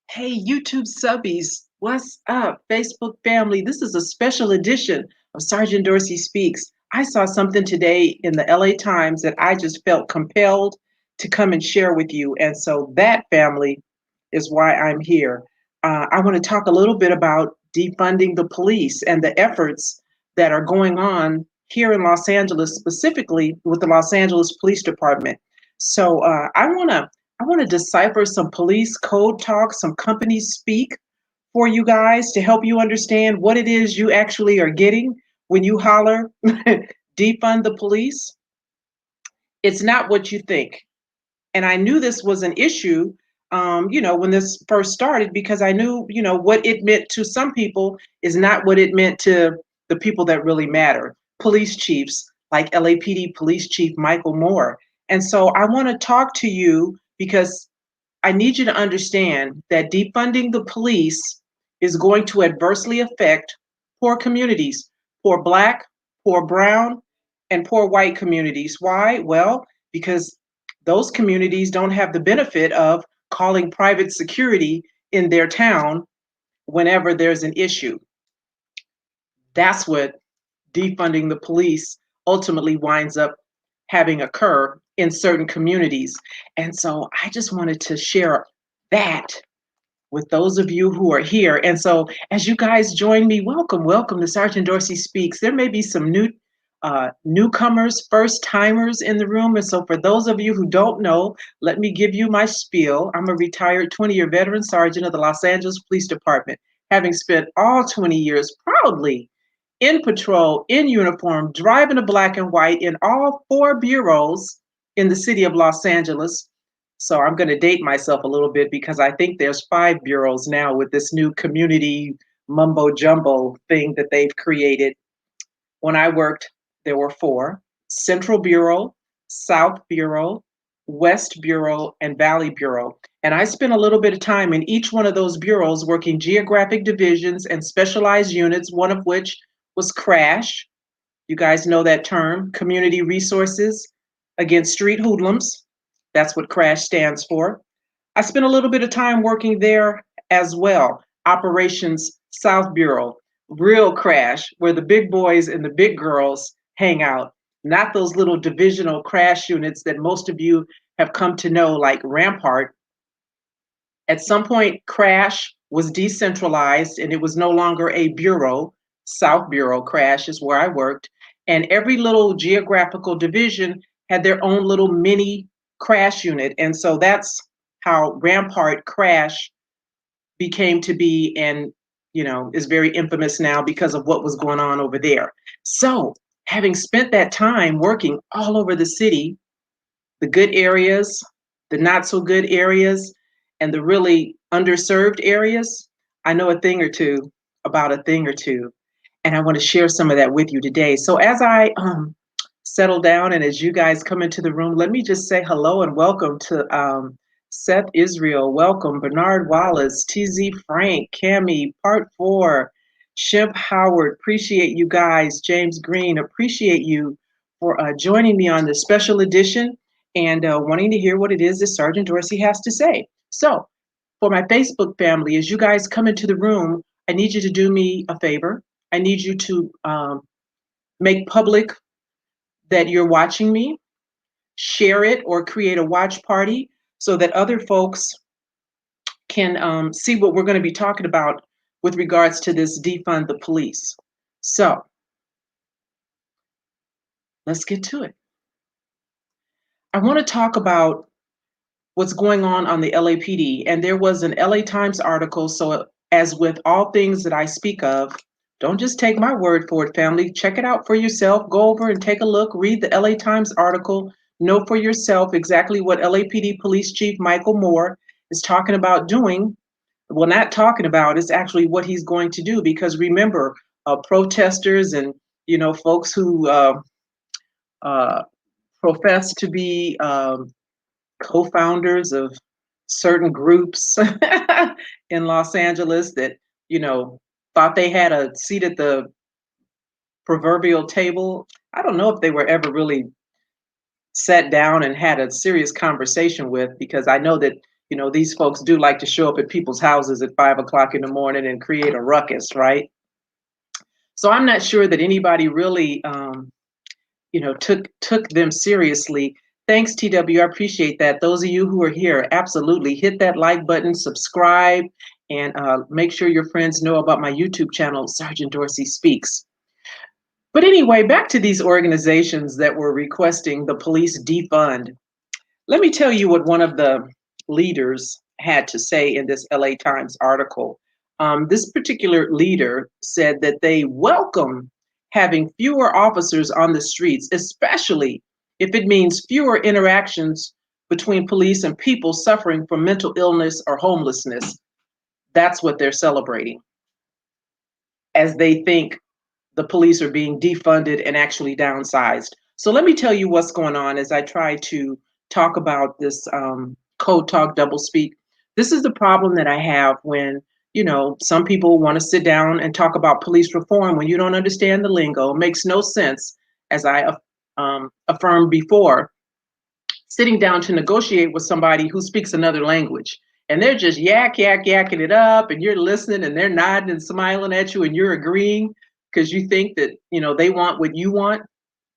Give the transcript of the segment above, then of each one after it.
Hey, YouTube subbies, what's up, Facebook family? This is a special edition of Sergeant Dorsey Speaks. I saw something today in the LA Times that I just felt compelled to come and share with you. And so that family is why I'm here. I want to talk a little bit about defunding the police and the efforts that are going on here in Los Angeles, specifically with the Los Angeles Police Department. So I want to decipher some police code talk, some company speak for you guys to help you understand what it is you actually are getting when you holler defund the police. It's not what you think. And I knew this was an issue, when this first started, because I knew, what it meant to some people is not what it meant to the people that really matter. Police chiefs like LAPD Police Chief Michael Moore. And so I want to talk to you because I need you to understand that defunding the police is going to adversely affect poor communities, poor Black, poor Brown, and poor white communities. Why? Well, because those communities don't have the benefit of calling private security in their town whenever there's an issue. That's what defunding the police ultimately winds up having occur in certain communities. And so I just wanted to share that with those of you who are here. And so as you guys join me, welcome to Sergeant Dorsey Speaks. There may be some newcomers, first timers in the room. And so for those of you who don't know, let me give you my spiel. I'm a retired 20-year veteran sergeant of the Los Angeles Police Department, having spent all 20 years proudly in patrol, in uniform, driving a black and white in all four bureaus in the city of Los Angeles. So I'm going to date myself a little bit because I think there's five bureaus now with this new community mumbo jumbo thing that they've created. When I worked, there were four: Central Bureau, South Bureau, West Bureau, and Valley Bureau. And I spent a little bit of time in each one of those bureaus working geographic divisions and specialized units, one of which was CRASH. You guys know that term, Community Resources Against Street Hoodlums. That's what CRASH stands for. I spent a little bit of time working there as well. Operations South Bureau, real CRASH, where the big boys and the big girls hang out, not those little divisional CRASH units that most of you have come to know, like Rampart. At some point, CRASH was decentralized and it was no longer a bureau. South Bureau CRASH is where I worked. And every little geographical division had their own little mini CRASH unit. And so that's how Rampart CRASH became to be, and is very infamous now because of what was going on over there. So having spent that time working all over the city, the good areas, the not so good areas, and the really underserved areas, I know a thing or two about a thing or two. And I want to share some of that with you today. So as I settle down and as you guys come into the room, let me just say hello and welcome to Seth Israel. Welcome, Bernard Wallace, TZ Frank, Cami, Part 4, Shemp Howard. Appreciate you guys. James Green, appreciate you for joining me on this special edition and wanting to hear what it is that Sergeant Dorsey has to say. So for my Facebook family, as you guys come into the room, I need you to do me a favor. I need you to make public that you're watching me, share it, or create a watch party so that other folks can see what we're going to be talking about with regards to this defund the police. So let's get to it. I want to talk about what's going on the LAPD. And there was an LA Times article. So as with all things that I speak of, don't just take my word for it, family. Check it out for yourself. Go over and take a look, read the LA Times article, know for yourself exactly what LAPD Police Chief Michael Moore is talking about doing. Well, not talking about, it's actually what he's going to do. Because remember, protesters and, folks who uh, profess to be co-founders of certain groups in Los Angeles that, thought they had a seat at the proverbial table. I don't know if they were ever really sat down and had a serious conversation with, because I know that, These folks do like to show up at people's houses at 5 o'clock in the morning and create a ruckus, right? So I'm not sure that anybody really, took them seriously. Thanks, TW. I appreciate that. Those of you who are here, absolutely hit that like button, subscribe, and make sure your friends know about my YouTube channel, Sergeant Dorsey Speaks. But anyway, back to these organizations that were requesting the police defund. Let me tell you what one of the leaders had to say in this LA Times article. This particular leader said that they welcome having fewer officers on the streets, especially if it means fewer interactions between police and people suffering from mental illness or homelessness. That's what they're celebrating, as they think the police are being defunded and actually downsized. So let me tell you what's going on as I try to talk about this code talk doublespeak. This is the problem that I have when, some people want to sit down and talk about police reform when you don't understand the lingo. It makes no sense, as I affirmed before, sitting down to negotiate with somebody who speaks another language. And they're just yakking it up, and you're listening, and they're nodding and smiling at you, and you're agreeing because you think that, they want what you want,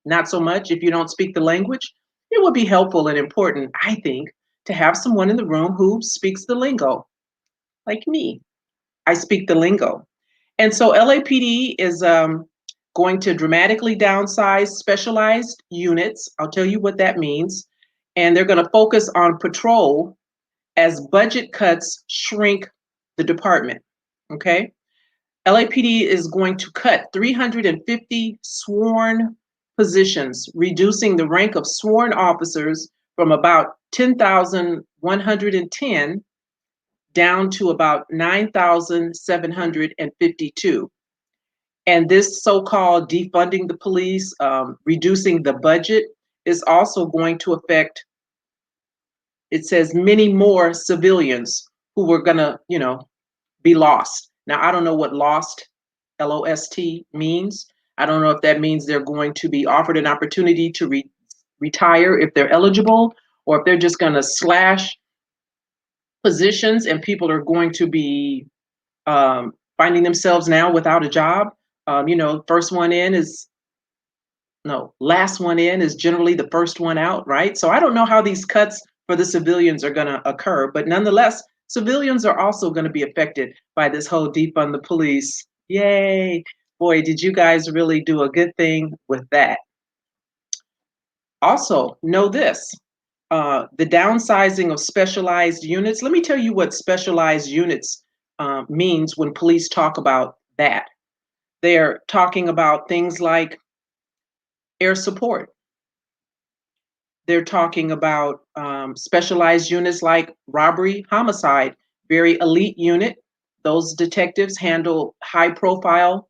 not so much if you don't speak the language. It would be helpful and important, I think, to have someone in the room who speaks the lingo, like me. I speak the lingo. And so LAPD is going to dramatically downsize specialized units. I'll tell you what that means. And they're going to focus on patrol as budget cuts shrink the department. Okay. LAPD is going to cut 350 sworn positions, reducing the rank of sworn officers from about 10,110 down to about 9,752. And this so-called defunding the police, reducing the budget, is also going to affect, it says, many more civilians who were going to, be lost. Now, I don't know what lost, LOST, means. I don't know if that means they're going to be offered an opportunity to retire if they're eligible, or if they're just going to slash positions and people are going to be finding themselves now without a job. First one in is, no, last one in is generally the first one out, right? So I don't know how these cuts for the civilians are going to occur, but nonetheless, civilians are also going to be affected by this whole defund the police. Yay. Boy, did you guys really do a good thing with that. Also, know this, the downsizing of specialized units. Let me tell you what specialized units means when police talk about that. They're talking about things like air support. They're talking about specialized units like robbery, homicide, very elite unit. Those detectives handle high profile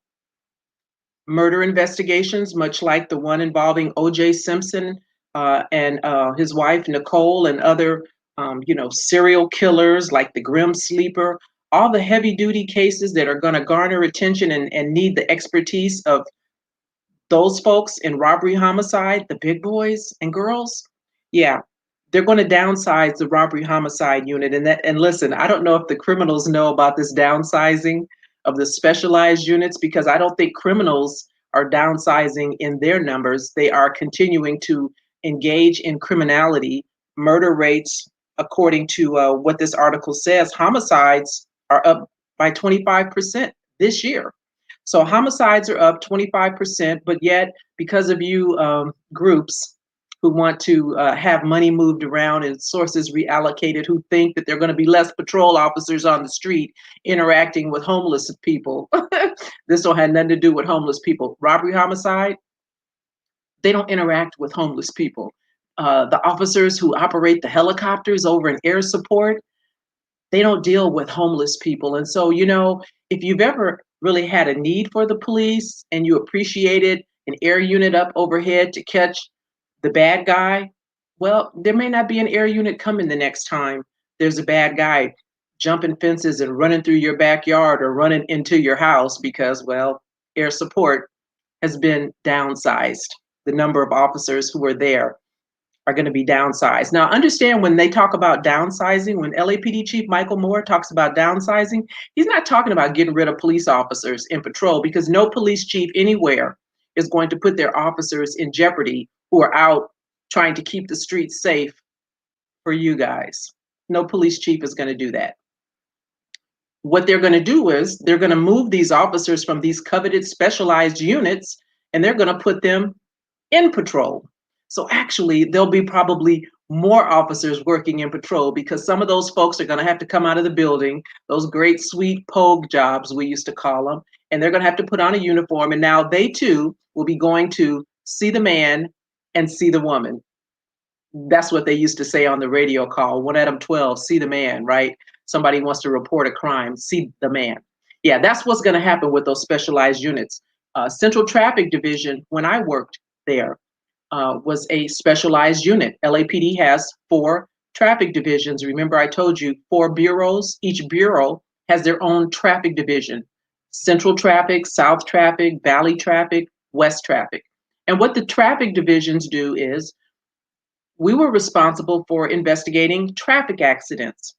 murder investigations, much like the one involving O.J. Simpson and his wife, Nicole, and other, serial killers like the Grim Sleeper, all the heavy duty cases that are going to garner attention and need the expertise of those folks in robbery, homicide, the big boys and girls. Yeah, they're going to downsize the robbery homicide unit. And listen, I don't know if the criminals know about this downsizing of the specialized units, because I don't think criminals are downsizing in their numbers. They are continuing to engage in criminality. Murder rates, according to what this article says, homicides are up by 25% this year. So homicides are up 25%, but yet because of you groups who want to have money moved around and sources reallocated, who think that there are going to be less patrol officers on the street interacting with homeless people. This don't have nothing to do with homeless people. Robbery, homicide, they don't interact with homeless people. The officers who operate the helicopters over in air support, they don't deal with homeless people. And so, if you've ever really had a need for the police and you appreciated an air unit up overhead to catch the bad guy, well, there may not be an air unit coming the next time there's a bad guy jumping fences and running through your backyard or running into your house because, well, air support has been downsized, the number of officers who are there. are going to be downsized. Now, understand when they talk about downsizing, when LAPD Chief Michael Moore talks about downsizing, he's not talking about getting rid of police officers in patrol, because no police chief anywhere is going to put their officers in jeopardy who are out trying to keep the streets safe for you guys. No police chief is going to do that. What they're going to do is they're going to move these officers from these coveted specialized units, and they're going to put them in patrol. So actually, there'll be probably more officers working in patrol, because some of those folks are going to have to come out of the building, those great sweet pogue jobs we used to call them, and they're going to have to put on a uniform. And now they too will be going to see the man and see the woman. That's what they used to say on the radio call, 1 Adam 12, see the man, right? Somebody wants to report a crime, see the man. Yeah, that's what's going to happen with those specialized units. Central Traffic Division, when I worked there, was a specialized unit. LAPD has 4 traffic divisions. Remember, I told you 4 bureaus. Each bureau has their own traffic division: Central Traffic, South Traffic, Valley Traffic, West Traffic. And what the traffic divisions do is, we were responsible for investigating traffic accidents,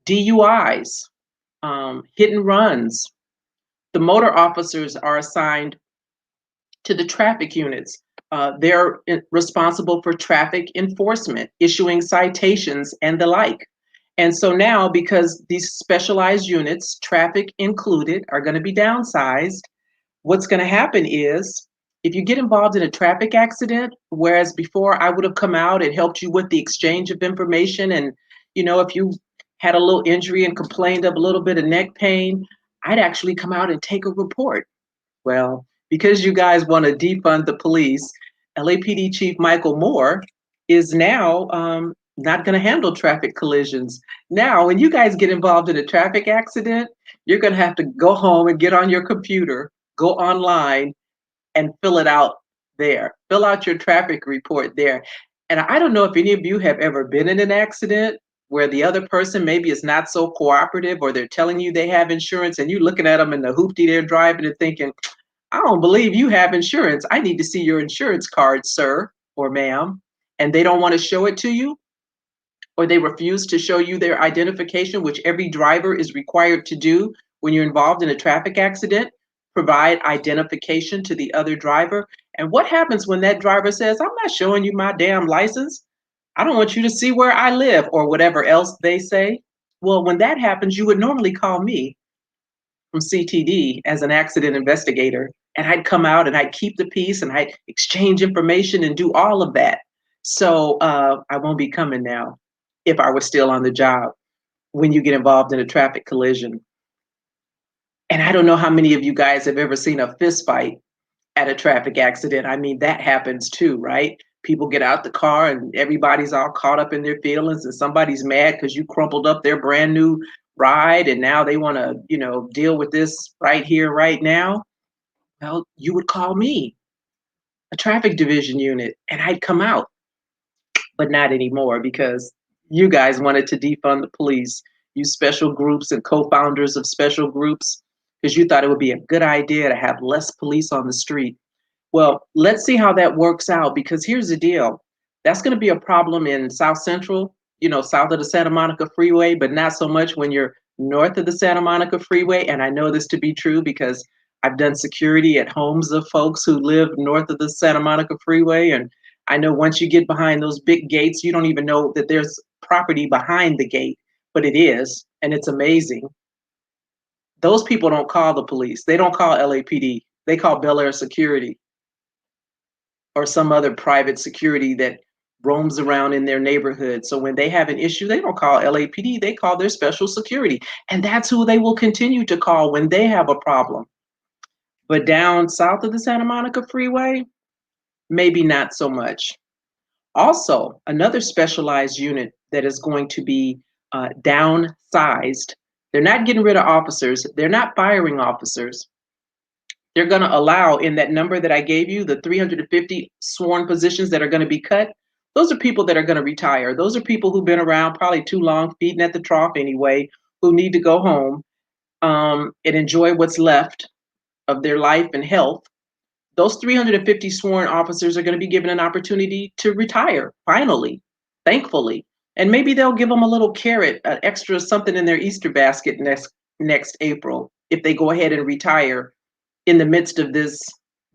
DUIs, hit and runs. The motor officers are assigned to the traffic units. They're responsible for traffic enforcement, issuing citations and the like. And so now, because these specialized units, traffic included, are going to be downsized, what's going to happen is, if you get involved in a traffic accident, whereas before I would have come out and helped you with the exchange of information, and if you had a little injury and complained of a little bit of neck pain, I'd actually come out and take a report. Well, because you guys want to defund the police, LAPD Chief Michael Moore is now not going to handle traffic collisions. Now, when you guys get involved in a traffic accident, you're going to have to go home and get on your computer, go online, and fill it out there. Fill out your traffic report there. And I don't know if any of you have ever been in an accident where the other person maybe is not so cooperative, or they're telling you they have insurance, and you're looking at them in the hoopty they're driving and thinking, I don't believe you have insurance. I need to see your insurance card, sir or ma'am. And they don't want to show it to you, or they refuse to show you their identification, which every driver is required to do when you're involved in a traffic accident. Provide identification to the other driver. And what happens when that driver says, I'm not showing you my damn license. I don't want you to see where I live, or whatever else they say? Well, when that happens, you would normally call me from CTD as an accident investigator, and I'd come out and I'd keep the peace and I'd exchange information and do all of that. So I won't be coming now if I were still on the job when you get involved in a traffic collision. And I don't know how many of you guys have ever seen a fist fight at a traffic accident. I mean, that happens too, right? People get out the car and everybody's all caught up in their feelings, and somebody's mad because you crumpled up their brand new ride, and now they want to, deal with this right here, right now. Well, you would call me, a traffic division unit, and I'd come out. But not anymore, because you guys wanted to defund the police, you special groups and co-founders of special groups, because you thought it would be a good idea to have less police on the street. Well, let's see how that works out, because here's the deal. That's going to be a problem in South Central, south of the Santa Monica Freeway, but not so much when you're north of the Santa Monica Freeway. And I know this to be true because I've done security at homes of folks who live north of the Santa Monica Freeway. And I know once you get behind those big gates, you don't even know that there's property behind the gate, but it is, and it's amazing. Those people don't call the police. They don't call LAPD. They call Bel Air Security, or some other private security that roams around in their neighborhood. So when they have an issue, they don't call LAPD, they call their special security. And that's who they will continue to call when they have a problem. But down south of the Santa Monica Freeway, maybe not so much. Also, another specialized unit that is going to be downsized. They're not getting rid of officers. They're not firing officers. They're going to allow, in that number that I gave you, the 350 sworn positions that are going to be cut, those are people that are going to retire. Those are people who've been around probably too long, feeding at the trough anyway, who need to go home and enjoy what's left of their life and health. those 350 sworn officers are going to be given an opportunity to retire, finally, thankfully. And maybe they'll give them a little carrot, an extra something in their Easter basket next April if they go ahead and retire in the midst of this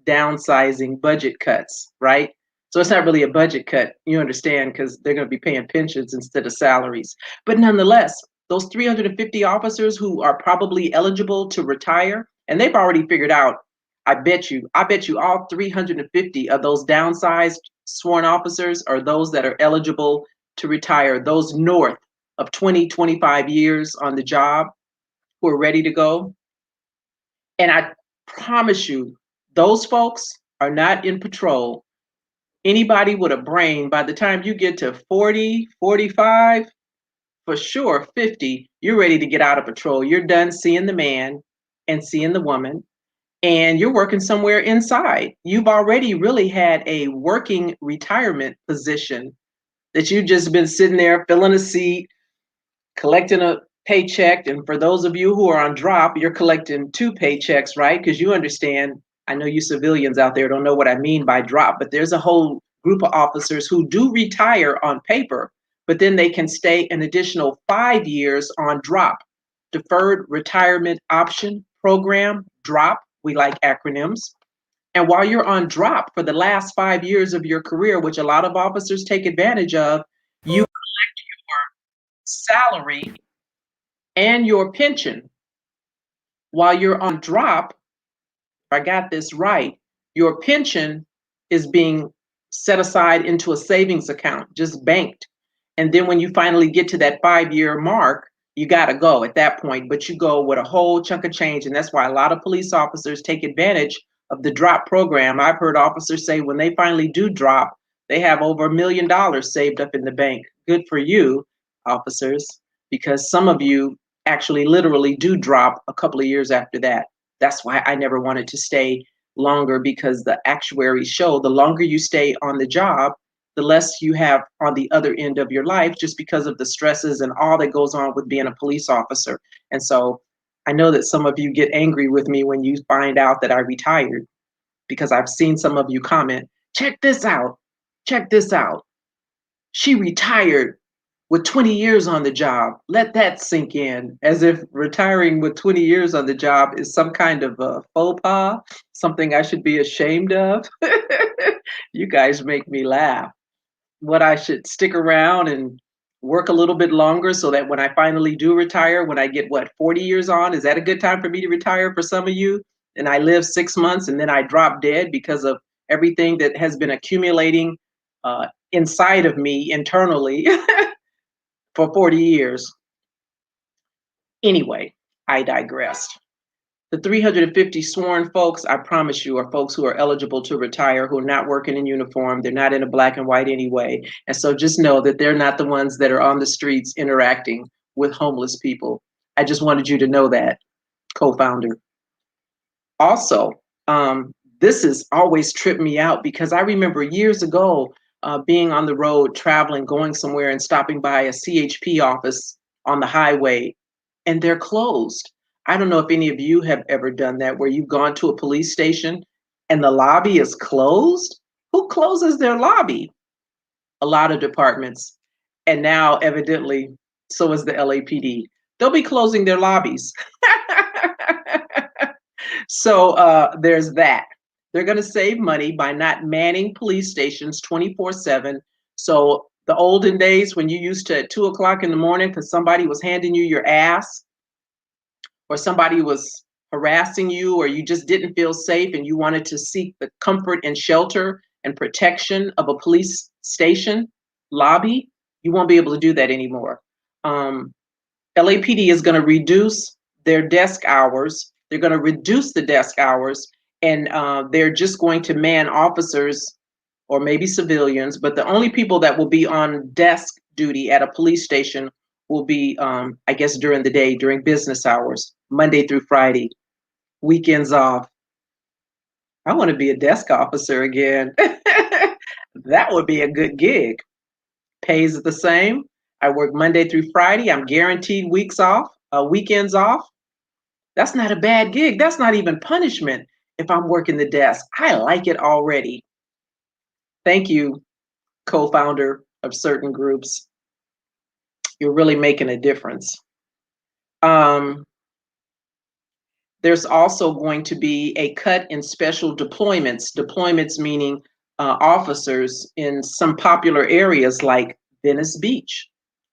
downsizing budget cuts, right? So it's not really a budget cut, you understand, because they're going to be paying pensions instead of salaries. But nonetheless, those 350 officers who are probably eligible to retire, and they've already figured out, I bet you all 350 of those downsized sworn officers are those that are eligible to retire, those north of 20, 25 years on the job who are ready to go. And I promise you, those folks are not in patrol. Anybody with a brain, by the time you get to 40, 45, for sure 50, you're ready to get out of patrol. You're done seeing the man and seeing the woman, and you're working somewhere inside. You've already really had a working retirement position that you've just been sitting there filling a seat, collecting a paycheck. And for those of you who are on drop, you're collecting two paychecks, right? Because you understand, I know you civilians out there don't know what I mean by drop, but there's a whole group of officers who do retire on paper, but then they can stay an additional 5 years on drop, deferred retirement option program, drop. We like acronyms. And while you're on drop for the last 5 years of your career, which a lot of officers take advantage of, you collect your salary and your pension. While you're on drop, if I got this right, your pension is being set aside into a savings account, just banked. And then when you finally get to that 5 year mark, you got to go at that point, but you go with a whole chunk of change. And that's why a lot of police officers take advantage of the drop program. I've heard officers say when they finally do drop, they have over $1 million saved up in the bank. Good for you, officers, because some of you actually literally do drop a couple of years after that. That's why I never wanted to stay longer, because the actuaries show the longer you stay on the job, the less you have on the other end of your life, just because of the stresses and all that goes on with being a police officer. And so I know that some of you get angry with me when you find out that I retired, because I've seen some of you comment, check this out, check this out. She retired with 20 years on the job. Let that sink in, as if retiring with 20 years on the job is some kind of a faux pas, something I should be ashamed of. You guys make me laugh. What, I should stick around and work a little bit longer so that when I finally do retire, when I get 40 years on, is that a good time for me to retire for some of you? And I live 6 months and then I drop dead because of everything that has been accumulating inside of me internally for 40 years. Anyway, I digressed. The 350 sworn folks, I promise you, are folks who are eligible to retire, who are not working in uniform. They're not in a black and white anyway. And so just know that they're not the ones that are on the streets interacting with homeless people. I just wanted you to know that, co-founder. Also, this has always tripped me out, because I remember years ago being on the road, traveling, going somewhere and stopping by a CHP office on the highway, and they're closed. I don't know if any of you have ever done that, where you've gone to a police station and the lobby is closed. Who closes their lobby? A lot of departments. And now, evidently, so is the LAPD. They'll be closing their lobbies. So there's that. They're going to save money by not manning police stations 24/7. So the olden days when you used to at 2 o'clock in the morning because somebody was handing you your ass, or somebody was harassing you, or you just didn't feel safe and you wanted to seek the comfort and shelter and protection of a police station lobby, you won't be able to do that anymore. LAPD is going to reduce their desk hours. They're going to reduce the desk hours, and they're just going to man officers or maybe civilians, but the only people that will be on desk duty at a police station will be, I guess, during the day, during business hours, Monday through Friday, weekends off. I want to be a desk officer again. That would be a good gig. Pays the same. I work Monday through Friday. I'm guaranteed weekends off. That's not a bad gig. That's not even punishment. if I'm working the desk. I like it already. Thank you, co-founder of certain groups. You're really making a difference. Um, there's also going to be a cut in special deployments. Deployments meaning officers in some popular areas like Venice Beach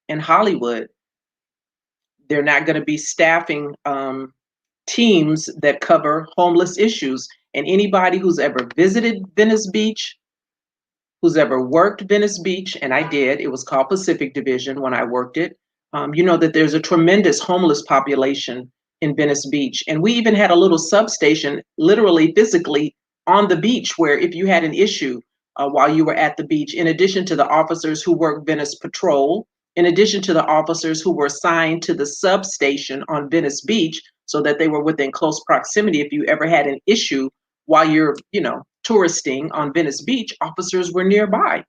and Hollywood. They're not going to be staffing teams that cover homeless issues. And anybody who's ever visited Venice Beach, who's ever worked Venice Beach, and I did, it was called Pacific Division when I worked it, you know that there's a tremendous homeless population in Venice Beach. And we even had a little substation, literally, physically, on the beach, where if you had an issue while you were at the beach, in addition to the officers who work Venice Patrol, in addition to the officers who were assigned to the substation on Venice Beach, so that they were within close proximity if you ever had an issue while you're, you know, touristing on Venice Beach, officers were nearby.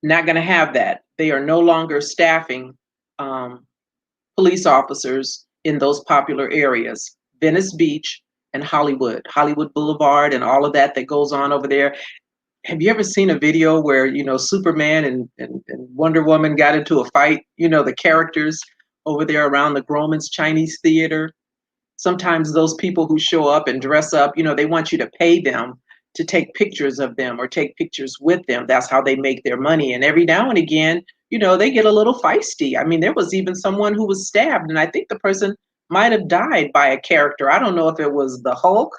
Not going to have that. They are no longer staffing police officers in those popular areas, Venice Beach and Hollywood Boulevard, and all of that that goes on over there. Have you ever seen a video where, you know, Superman and Wonder Woman got into a fight? You know, the characters over there around the Grauman's Chinese Theater. Sometimes those people who show up and dress up, you know, they want you to pay them to take pictures of them or take pictures with them. That's how they make their money. And every now and again, you know, they get a little feisty. I mean, there was even someone who was stabbed, and I think the person might have died by a character. I don't know if it was the Hulk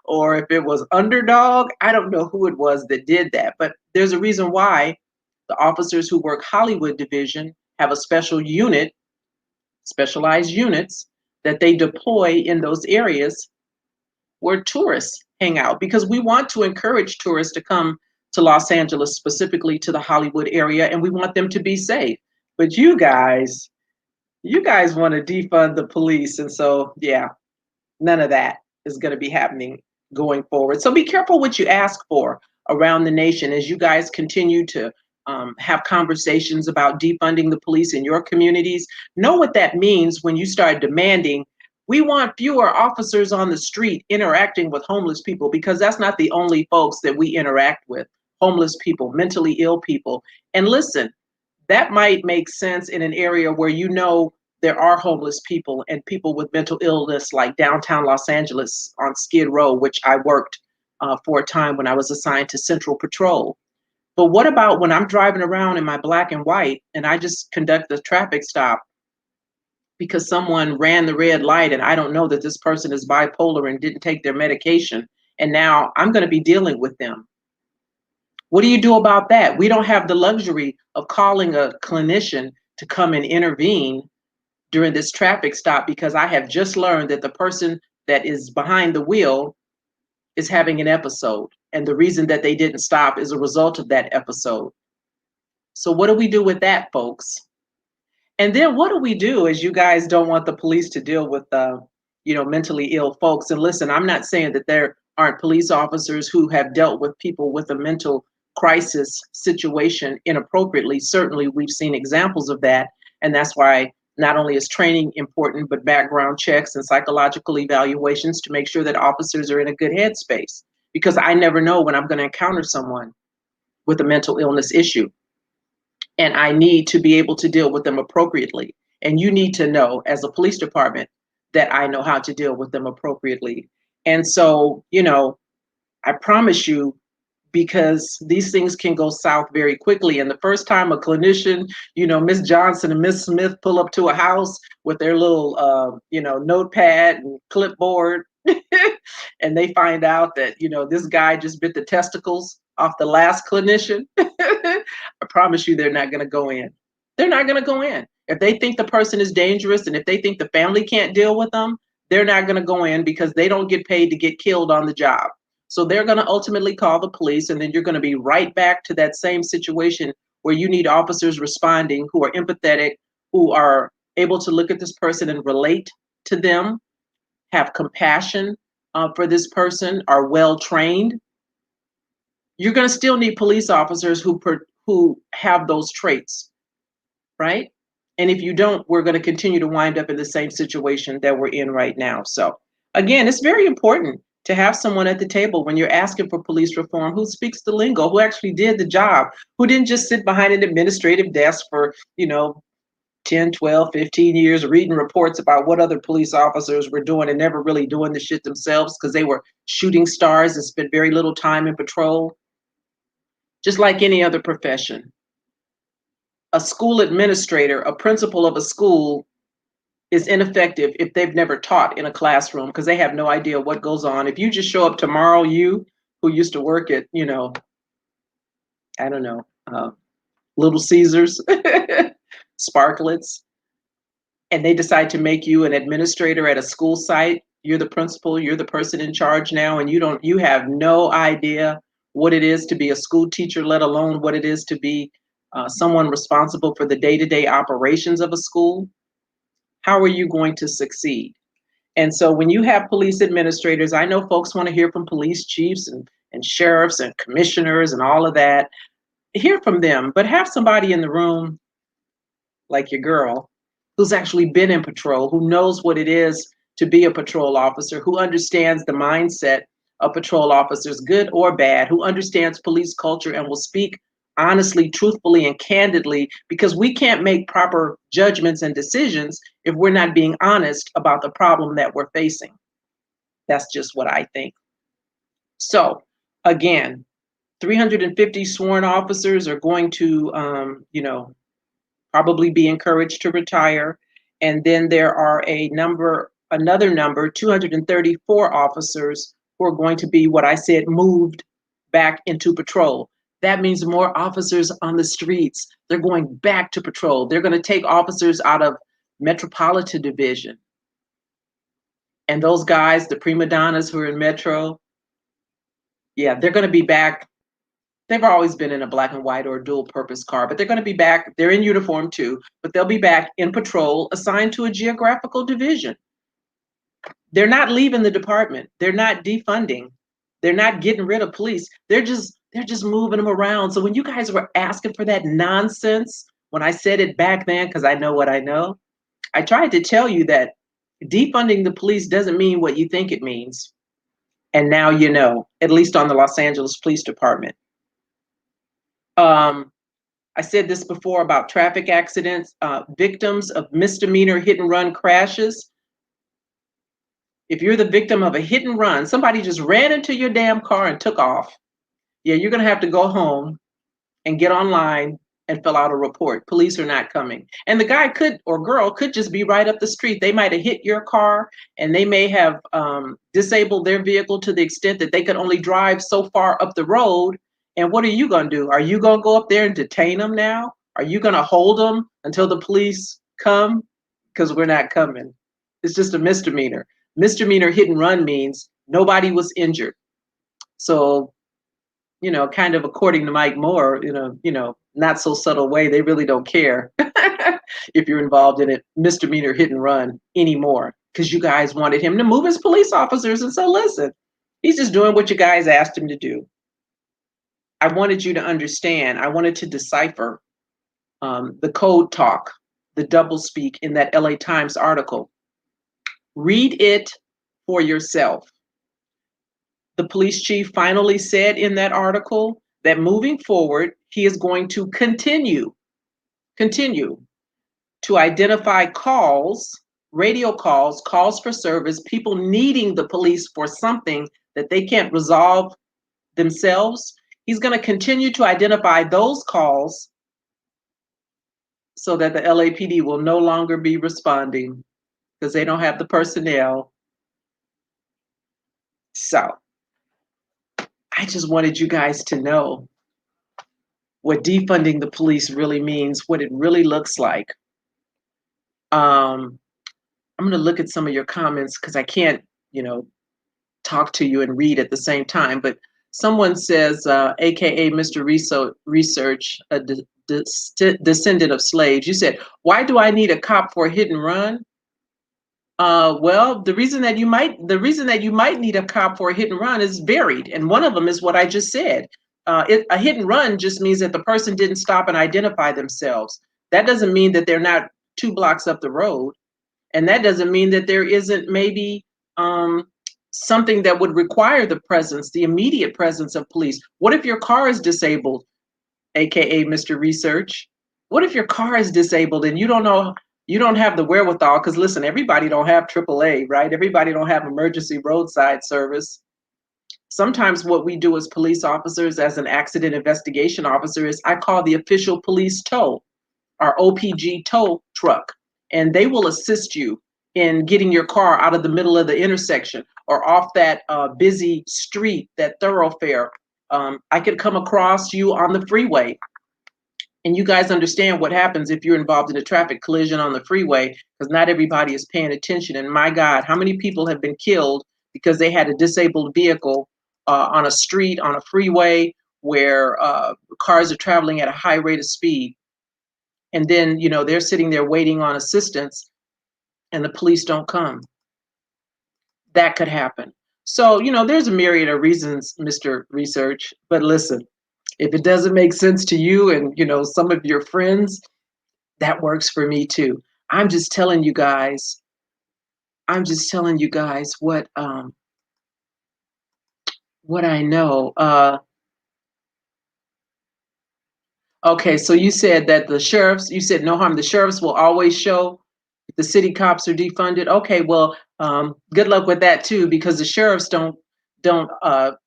or if it was Underdog. I don't know who it was that did that, but there's a reason why the officers who work Hollywood Division have a special unit, specialized units that they deploy in those areas where tourists hang out, because we want to encourage tourists to come to Los Angeles, specifically to the Hollywood area, and we want them to be safe. But you guys want to defund the police. And so, yeah, none of that is going to be happening going forward. So be careful what you ask for around the nation as you guys continue to have conversations about defunding the police in your communities. Know what that means when you start demanding, we want fewer officers on the street interacting with homeless people, because that's not the only folks that we interact with. Homeless people, mentally ill people. And listen, that might make sense in an area where you know there are homeless people and people with mental illness, like downtown Los Angeles on Skid Row, which I worked for a time when I was assigned to Central Patrol. But what about when I'm driving around in my black and white and I just conduct a traffic stop because someone ran the red light and I don't know that this person is bipolar and didn't take their medication, and now I'm going to be dealing with them? What do you do about that? We don't have the luxury of calling a clinician to come and intervene during this traffic stop because I have just learned that the person that is behind the wheel is having an episode. And the reason that they didn't stop is a result of that episode. So what do we do with that, folks? And then what do we do as you guys don't want the police to deal with, mentally ill folks? And listen, I'm not saying that there aren't police officers who have dealt with people with a mental crisis situation inappropriately. Certainly, we've seen examples of that. And that's why not only is training important, but background checks and psychological evaluations to make sure that officers are in a good headspace. Because I never know when I'm going to encounter someone with a mental illness issue. And I need to be able to deal with them appropriately. And you need to know, as a police department, that I know how to deal with them appropriately. And so, I promise you, because these things can go south very quickly. And the first time a clinician, Miss Johnson and Miss Smith pull up to a house with their little, notepad and clipboard, and they find out that, this guy just bit the testicles off the last clinician, I promise you they're not going to go in. They're not going to go in. If they think the person is dangerous and if they think the family can't deal with them, they're not going to go in because they don't get paid to get killed on the job. So they're going to ultimately call the police, and then you're going to be right back to that same situation where you need officers responding who are empathetic, who are able to look at this person and relate to them, have compassion for this person, are well trained. You're going to still need police officers who have those traits, right? And if you don't, we're going to continue to wind up in the same situation that we're in right now. So Again, it's very important to have someone at the table when you're asking for police reform who speaks the lingo, who actually did the job, who didn't just sit behind an administrative desk for, 10, 12, 15 years reading reports about what other police officers were doing and never really doing the shit themselves because they were shooting stars and spent very little time in patrol. Just like any other profession, a school administrator, a principal of a school is ineffective if they've never taught in a classroom because they have no idea what goes on. If you just show up tomorrow, you who used to work at, I don't know, Little Caesars, Sparklets, and they decide to make you an administrator at a school site, you're the principal, you're the person in charge now, and you have no idea what it is to be a school teacher, let alone what it is to be someone responsible for the day-to-day operations of a school. How are you going to succeed? And so when you have police administrators, I know folks want to hear from police chiefs and sheriffs and commissioners and all of that. Hear from them, but have somebody in the room like your girl who's actually been in patrol, who knows what it is to be a patrol officer, who understands the mindset of patrol officers, good or bad, who understands police culture and will speak honestly, truthfully, and candidly, because we can't make proper judgments and decisions if we're not being honest about the problem that we're facing. That's just what I think. So again, 350 sworn officers are going to, probably be encouraged to retire. And then there are another number, 234 officers who are going to be, what I said, moved back into patrol. That means more officers on the streets. They're going back to patrol. They're going to take officers out of Metropolitan Division. And those guys, the prima donnas who are in Metro, yeah, they're going to be back. They've always been in a black and white or dual purpose car, but they're going to be back. They're in uniform too, but they'll be back in patrol assigned to a geographical division. They're not leaving the department. They're not defunding. They're not getting rid of police. They're just moving them around. So when you guys were asking for that nonsense, when I said it back then, because I know what I know, I tried to tell you that defunding the police doesn't mean what you think it means. And now you know, at least on the Los Angeles Police Department. I said this before about traffic accidents, victims of misdemeanor hit and run crashes. If you're the victim of a hit and run, somebody just ran into your damn car and took off. Yeah, you're going to have to go home and get online and fill out a report. Police are not coming. And the guy could, or girl could just be right up the street. They might have hit your car and they may have disabled their vehicle to the extent that they could only drive so far up the road. And what are you going to do? Are you going to go up there and detain them now? Are you going to hold them until the police come? Because we're not coming. It's just a misdemeanor. Misdemeanor hit and run means nobody was injured. So, kind of according to Mike Moore, not so subtle way, they really don't care if you're involved in a misdemeanor hit and run anymore, because you guys wanted him to move his police officers. And so listen, he's just doing what you guys asked him to do. I wanted you to understand, I wanted to decipher the code talk, the doublespeak in that LA Times article. Read it for yourself. The police chief finally said in that article that moving forward, he is going to continue to identify calls, radio calls, calls for service, people needing the police for something that they can't resolve themselves. He's going to continue to identify those calls so that the LAPD will no longer be responding because they don't have the personnel. So I just wanted you guys to know what defunding the police really means, what it really looks like. I'm going to look at some of your comments because I can't, talk to you and read at the same time. But someone says, AKA Mr. Research, a descendant of slaves. You said, why do I need a cop for a hit and run? Well, the reason that you might need a cop for a hit and run is varied, and one of them is what I just said. A hit and run just means that the person didn't stop and identify themselves. That doesn't mean that they're not 2 blocks up the road, and that doesn't mean that there isn't maybe um, something that would require the presence, the immediate presence of police? What if your car is disabled, aka Mr. Research? What if your car is disabled and you don't know, you don't have the wherewithal? Because listen, everybody don't have AAA, right? Everybody don't have emergency roadside service. Sometimes what we do as police officers, as an accident investigation officer, is I call the official police tow, our OPG tow truck, and they will assist you in getting your car out of the middle of the intersection or off that busy street, that thoroughfare. I could come across you on the freeway, and you guys understand what happens if you're involved in a traffic collision on the freeway, because not everybody is paying attention. And my God, how many people have been killed because they had a disabled vehicle on a street, on a freeway, where cars are traveling at a high rate of speed, and then they're sitting there waiting on assistance and the police don't come. That could happen. So there's a myriad of reasons, Mr. Research, but listen, if it doesn't make sense to you and some of your friends, that works for me too. I'm just telling you guys, what I know. Okay, so you said that you said no harm, the sheriffs will always show if the city cops are defunded. Okay, well, good luck with that too, because the sheriffs don't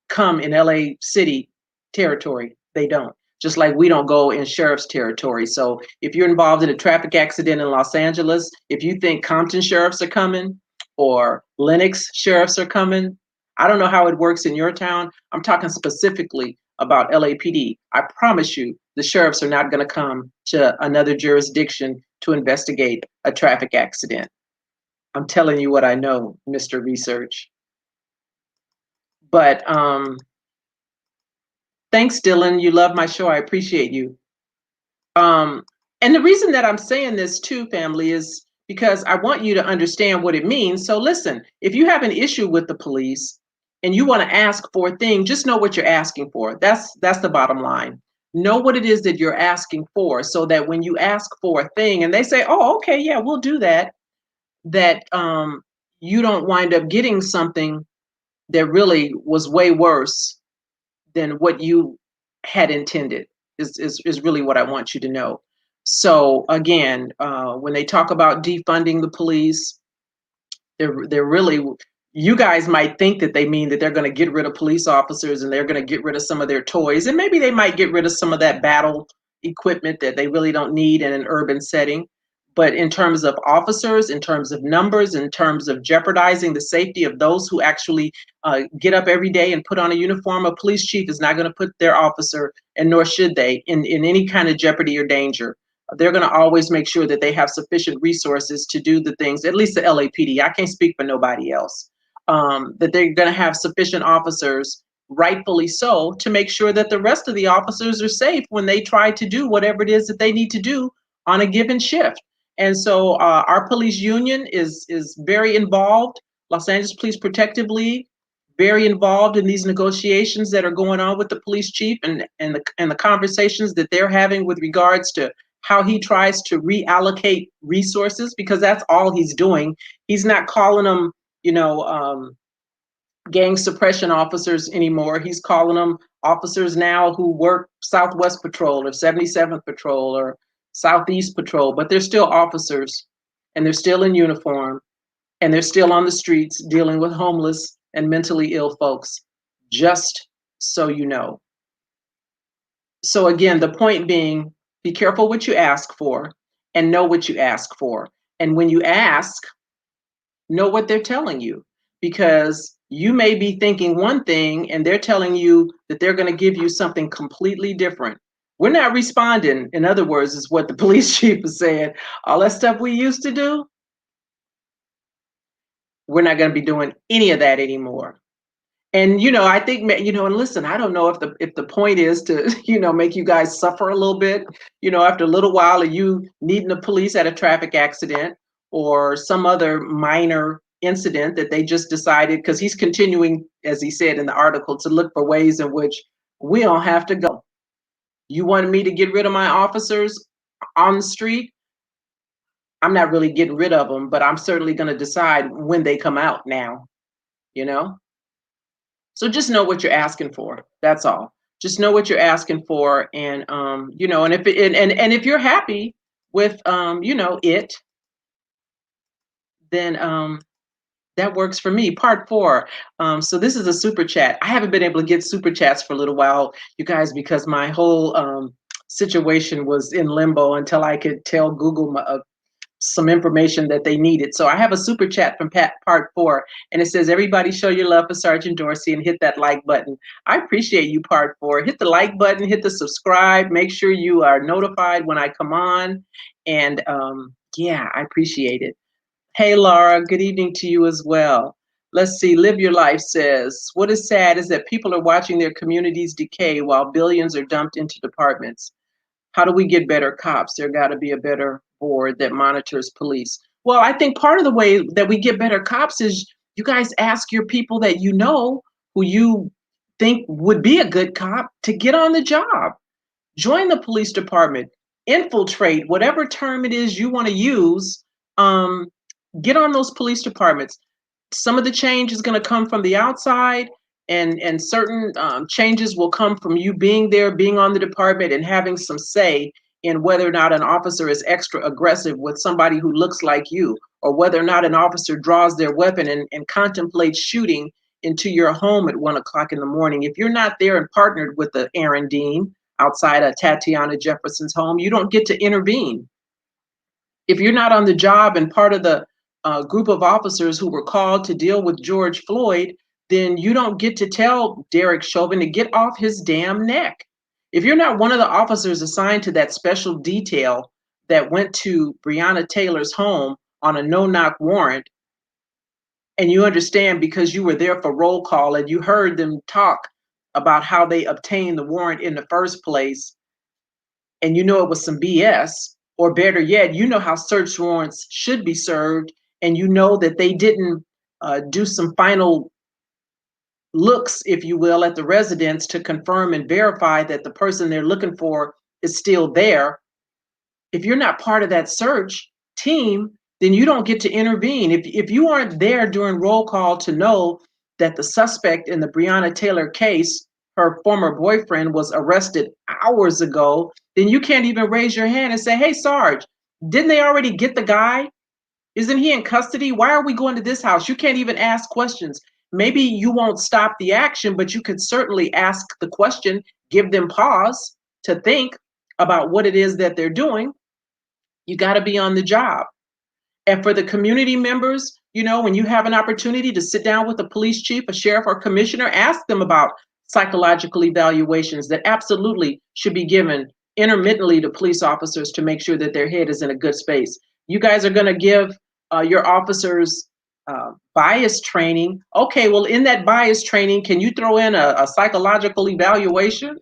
come in LA City territory. They don't. Just like we don't go in sheriff's territory. So if you're involved in a traffic accident in Los Angeles, if you think Compton sheriffs are coming or Lenox sheriffs are coming, I don't know how it works in your town. I'm talking specifically about LAPD. I promise you, the sheriffs are not going to come to another jurisdiction to investigate a traffic accident. I'm telling you what I know, Mr. Research. But thanks, Dylan. You love my show. I appreciate you. Um, and the reason that I'm saying this too, family, is because I want you to understand what it means. So listen, if you have an issue with the police and you want to ask for a thing, just know what you're asking for. That's the bottom line. Know what it is that you're asking for, so that when you ask for a thing and they say, "Oh, okay, yeah, we'll do that," that you don't wind up getting something that really was way worse than what you had intended. Is really what I want you to know. So again, when they talk about defunding the police, they're really, you guys might think that they mean that they're going to get rid of police officers and they're going to get rid of some of their toys, and maybe they might get rid of some of that battle equipment that they really don't need in an urban setting. But in terms of officers, in terms of numbers, in terms of jeopardizing the safety of those who actually get up every day and put on a uniform, a police chief is not going to put their officer, and nor should they, in any kind of jeopardy or danger. They're going to always make sure that they have sufficient resources to do the things, at least the LAPD. I can't speak for nobody else. That they're going to have sufficient officers, rightfully so, to make sure that the rest of the officers are safe when they try to do whatever it is that they need to do on a given shift. And so our police union is very involved. Los Angeles Police Protective League, very involved in these negotiations that are going on with the police chief, and the conversations that they're having with regards to how he tries to reallocate resources, because that's all he's doing. He's not calling them, gang suppression officers anymore. He's calling them officers now who work Southwest Patrol or 77th Patrol or Southeast Patrol, but they're still officers, and they're still in uniform, and they're still on the streets dealing with homeless and mentally ill folks, just so you know. So again, the point being, be careful what you ask for and know what you ask for. And when you ask, know what they're telling you, because you may be thinking one thing and they're telling you that they're going to give you something completely different. We're not responding, in other words, is what the police chief is saying. All that stuff we used to do, we're not going to be doing any of that anymore. And I think, and listen, I don't know if the point is to make you guys suffer a little bit, after a little while of you needing the police at a traffic accident or some other minor incident that they just decided, because he's continuing, as he said in the article, to look for ways in which we don't have to go. You wanted me to get rid of my officers on the street? I'm not really getting rid of them, but I'm certainly going to decide when they come out now. you know? So just know what you're asking for. That's all. Just know what you're asking for, and and if and if you're happy with it, then that works for me. Part four. So this is a super chat. I haven't been able to get super chats for a little while, you guys, because my whole situation was in limbo until I could tell Google some information that they needed. So I have a super chat from part four, and it says, everybody show your love for Sergeant Dorsey and hit that like button. I appreciate you, part four. Hit the like button, hit the subscribe, make sure you are notified when I come on. And yeah, I appreciate it. Hey, Laura, good evening to you as well. Let's see, Live Your Life says, what is sad is that people are watching their communities decay while billions are dumped into departments. How do we get better cops? There got to be a better board that monitors police. Well, I think part of the way that we get better cops is you guys ask your people that you know who you think would be a good cop to get on the job. Join the police department, infiltrate, whatever term it is you want to use. Um, get on those police departments. Some of the change is going to come from the outside, and certain changes will come from you being there, being on the department, and having some say in whether or not an officer is extra aggressive with somebody who looks like you, or whether or not an officer draws their weapon and contemplates shooting into your home at 1 o'clock in the morning. If you're not there and partnered with the Aaron Dean outside of Tatiana Jefferson's home, you don't get to intervene. If you're not on the job and part of the group of officers who were called to deal with George Floyd, then you don't get to tell Derek Chauvin to get off his damn neck. If you're not one of the officers assigned to that special detail that went to Breonna Taylor's home on a no-knock warrant, and you understand because you were there for roll call and you heard them talk about how they obtained the warrant in the first place, and you know it was some BS, or better yet, you know how search warrants should be served, and you know that they didn't do some final looks, if you will, at the residence to confirm and verify that the person they're looking for is still there. If you're not part of that search team, then you don't get to intervene. If you aren't there during roll call to know that the suspect in the Breonna Taylor case, her former boyfriend, was arrested hours ago, then you can't even raise your hand and say, hey, Sarge, didn't they already get the guy? Isn't he in custody? Why are we going to this house? You can't even ask questions. Maybe you won't stop the action, but you could certainly ask the question, give them pause to think about what it is that they're doing. You got to be on the job. And for the community members, when you have an opportunity to sit down with a police chief, a sheriff, or commissioner, ask them about psychological evaluations that absolutely should be given intermittently to police officers to make sure that their head is in a good space. You guys are going to give your officers bias training. Okay, well, in that bias training, can you throw in a psychological evaluation?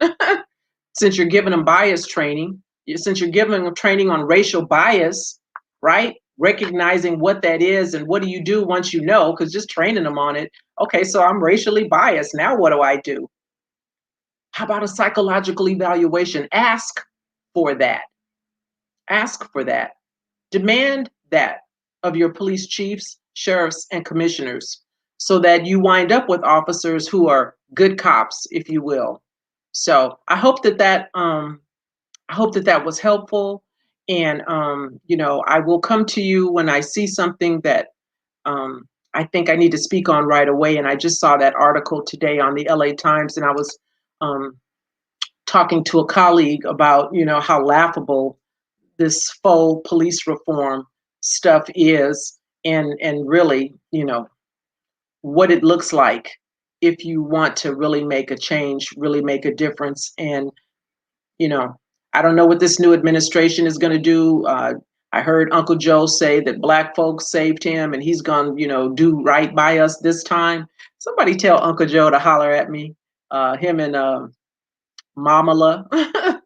Since you're giving them bias training, since you're giving them training on racial bias, right? Recognizing what that is and what do you do once you know, because just training them on it. Okay, so I'm racially biased. Now what do I do? How about a psychological evaluation? Ask for that. Ask for that. Demand that of your police chiefs, sheriffs, and commissioners so that you wind up with officers who are good cops, if you will. So I hope that was helpful. And I will come to you when I see something that I think I need to speak on right away. And I just saw that article today on the LA Times, and I was talking to a colleague about, how laughable this faux police reform stuff is, and really, what it looks like if you want to really make a change, really make a difference. And I don't know what this new administration is going to do. I heard Uncle Joe say that Black folks saved him and he's going to, do right by us this time. Somebody tell Uncle Joe to holler at me. Him and Mamala,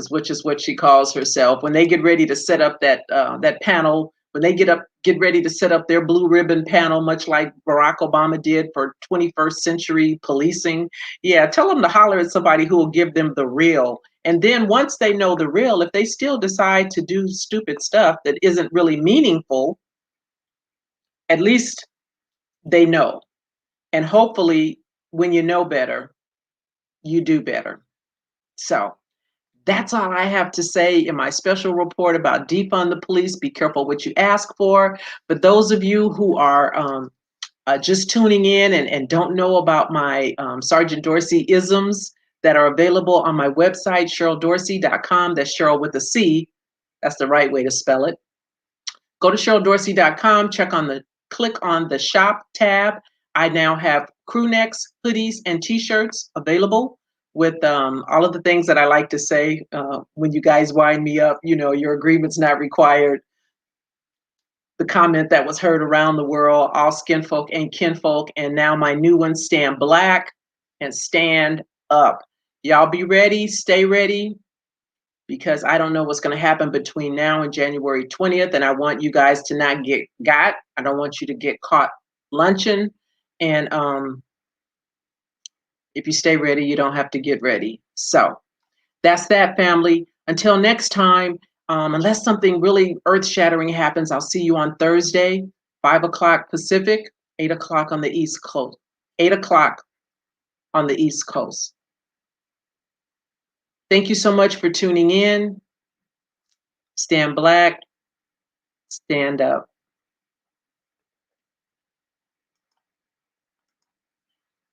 which is what she calls herself. When they get ready to set up that panel, when they get ready to set up their blue ribbon panel, much like Barack Obama did for 21st century policing. Yeah, tell them to holler at somebody who will give them the real. And then once they know the real, if they still decide to do stupid stuff that isn't really meaningful, at least they know. And hopefully, when you know better, you do better. So that's all I have to say in my special report about defund the police. Be careful what you ask for. But those of you who are just tuning in and don't know about my Sergeant Dorsey isms that are available on my website, CherylDorsey.com. That's Cheryl with a C. That's the right way to spell it. Go to CherylDorsey.com, click on the shop tab. I now have crew necks, hoodies, and t-shirts available with all of the things that I like to say when you guys wind me up. You know, your agreement's not required. The comment that was heard around the world, all skin folk and kinfolk, and now my new one, stand black and stand up. Y'all be ready, stay ready, because I don't know what's going to happen between now and January 20th. And I want you guys to not get got. I don't want you to get caught lunching. And if you stay ready, you don't have to get ready. So that's that, family. Until next time, unless something really earth-shattering happens, I'll see you on Thursday, 5 o'clock Pacific, 8 o'clock on the East Coast. 8 o'clock on the East Coast. Thank you so much for tuning in. Stand black, stand up.